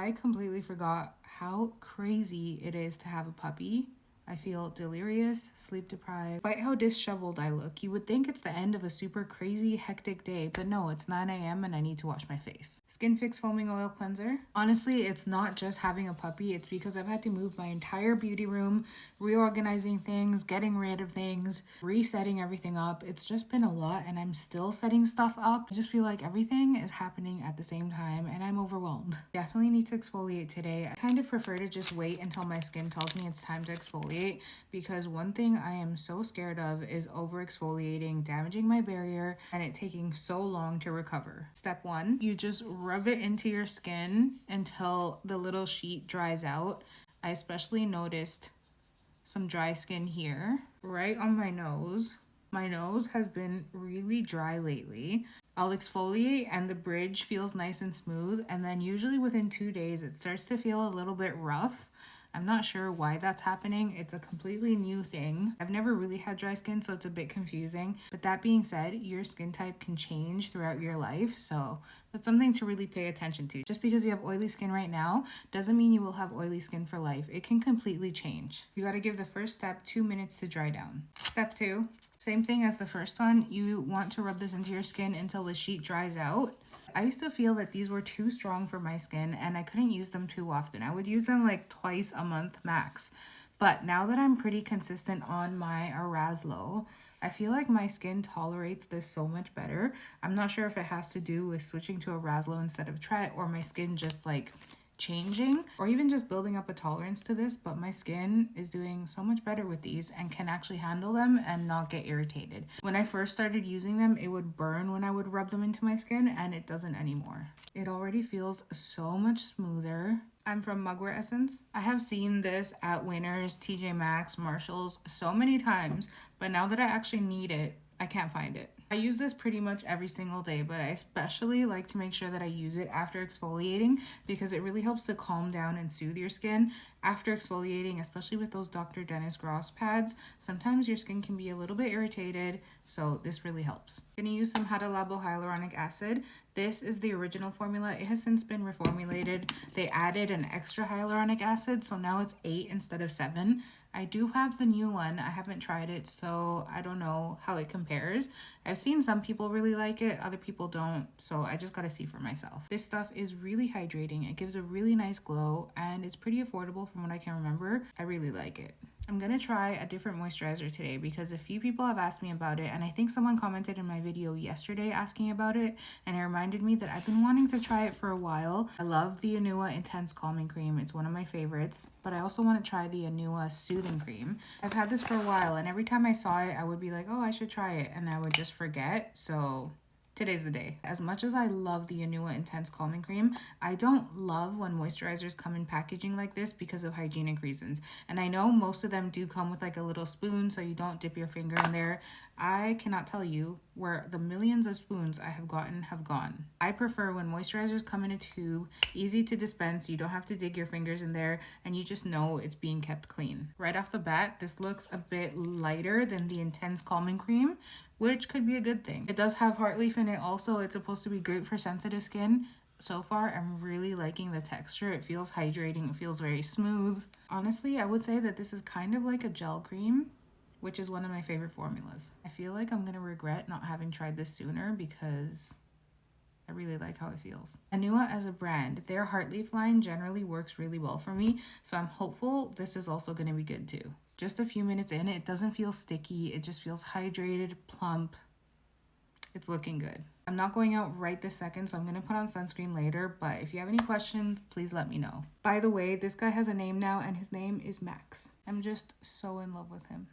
I completely forgot how crazy it is to have a puppy. I feel delirious, sleep deprived. Despite how disheveled I look, you would think it's the end of a super crazy, hectic day, but no, it's 9 a.m. and I need to wash my face. Skinfix Foaming Oil Cleanser. Honestly, it's not just having a puppy, it's because I've had to move my entire beauty room, reorganizing things, getting rid of things, resetting everything up. It's just been a lot and I'm still setting stuff up. I just feel like everything is happening at the same time and I'm overwhelmed. Definitely need to exfoliate today. I kind of prefer to just wait until my skin tells me it's time to exfoliate, because one thing I am so scared of is over exfoliating, damaging my barrier, and it taking so long to recover. Step 1, you just rub it into your skin until the little sheet dries out. I especially noticed some dry skin here, right on my nose. My nose has been really dry lately. I'll exfoliate and the bridge feels nice and smooth, and then usually within 2 days it starts to feel a little bit rough. I'm not sure why that's happening. It's a completely new thing. I've never really had dry skin, so it's a bit confusing. But that being said, your skin type can change throughout your life, so that's something to really pay attention to. Just because you have oily skin right now doesn't mean you will have oily skin for life. It can completely change. You gotta give the first step 2 minutes to dry down. Step 2, same thing as the first one. You want to rub this into your skin until the sheet dries out. I used to feel that these were too strong for my skin and I couldn't use them too often. I would use them like twice a month max. But now that I'm pretty consistent on my Arazlo, I feel like my skin tolerates this so much better. I'm not sure if it has to do with switching to Arazlo instead of Tret, or my skin just like changing, or even just building up a tolerance to this, but my skin is doing so much better with these and can actually handle them and not get irritated. When I first started using them, it would burn when I would rub them into my skin, and it doesn't anymore. It already feels so much smoother. I'm from Mugwort Essence. I have seen this at Winners, TJ Maxx, Marshalls so many times, but now that I actually need it, I can't find it. I use this pretty much every single day, but I especially like to make sure that I use it after exfoliating because it really helps to calm down and soothe your skin. After exfoliating, especially with those Dr. Dennis Gross pads, sometimes your skin can be a little bit irritated, so this really helps. I'm gonna use some Hada Labo hyaluronic acid. This is the original formula. It has since been reformulated. They added an extra hyaluronic acid, so now it's 8 instead of 7. I do have the new one. I haven't tried it, so I don't know how it compares. I've seen some people really like it, other people don't, so I just gotta see for myself. This stuff is really hydrating. It gives a really nice glow, and it's pretty affordable from what I can remember. I really like it. I'm gonna try a different moisturizer today because a few people have asked me about it, and I think someone commented in my video yesterday asking about it, and it reminded me that I've been wanting to try it for a while. I love the Anua Intense Calming Cream. It's one of my favorites, but I also want to try the Anua Soothing Cream. I've had this for a while, and every time I saw it, I would be like, oh, I should try it, and I would just forget, so today's the day. As much as I love the Anua Intense Calming Cream, I don't love when moisturizers come in packaging like this because of hygienic reasons. And I know most of them do come with like a little spoon so you don't dip your finger in there. I cannot tell you where the millions of spoons I have gotten have gone. I prefer when moisturizers come in a tube, easy to dispense, you don't have to dig your fingers in there, and you just know it's being kept clean. Right off the bat, this looks a bit lighter than the Intense Calming Cream, which could be a good thing. It does have Heartleaf in it also. It's supposed to be great for sensitive skin. So far, I'm really liking the texture. It feels hydrating. It feels very smooth. Honestly, I would say that this is kind of like a gel cream, which is one of my favorite formulas. I feel like I'm gonna regret not having tried this sooner because I really like how it feels. Anua as a brand, their Heartleaf line generally works really well for me, so I'm hopeful this is also gonna be good too. Just a few minutes in, it doesn't feel sticky. It just feels hydrated, plump. It's looking good. I'm not going out right this second, so I'm going to put on sunscreen later, but if you have any questions, please let me know. By the way, this guy has a name now, and his name is Max. I'm just so in love with him.